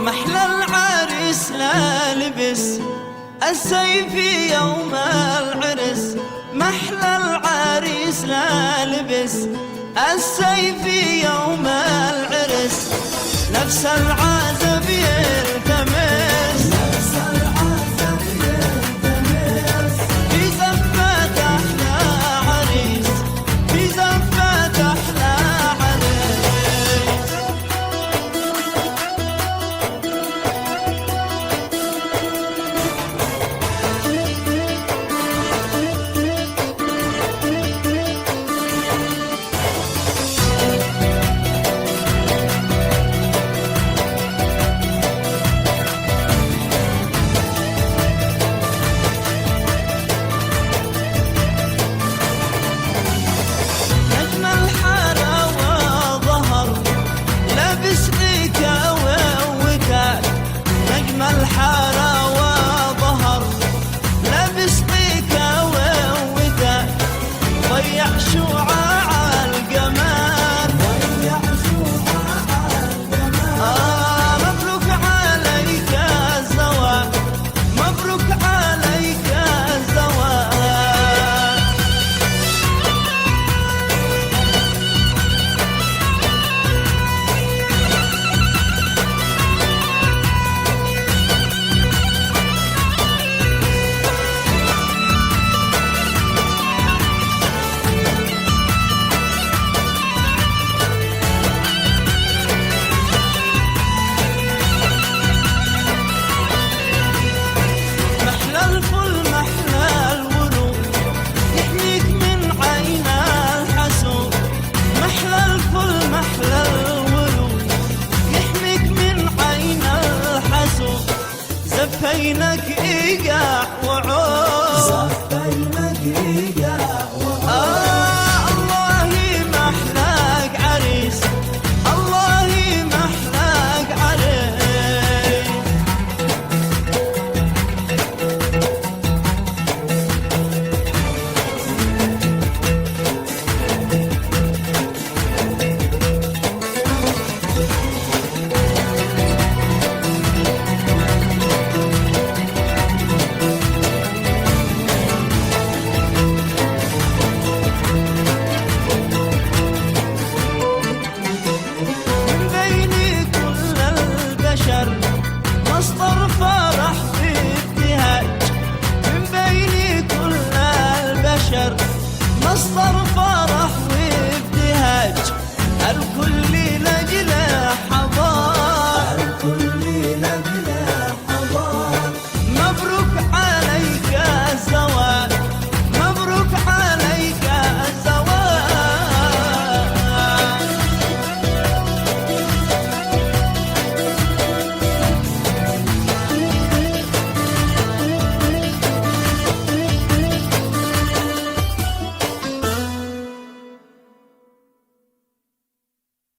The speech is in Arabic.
محلى العريس لا لبس السيف يوم العرس، محلى العريس لا لبس السيف يوم العرس، نفس العازب يلتمس، نفس العازب يلتمس في زفة أحلى عريس، في زفة أحلى عريس. الحارة وظهر لبس طيكة ووداع، ضيع شعاع القمر، ضيع شعاع القمر. مبروك عليك الزواج، مبروك عليك الزواج. زفينك إيقاع وعود، زفينك إيقاع وعود. الله محلاك عريس، الله محلاك عريس. مصدر فرح وابتهاج من بين كل البشر، مصدر فرح وابتهاج الكل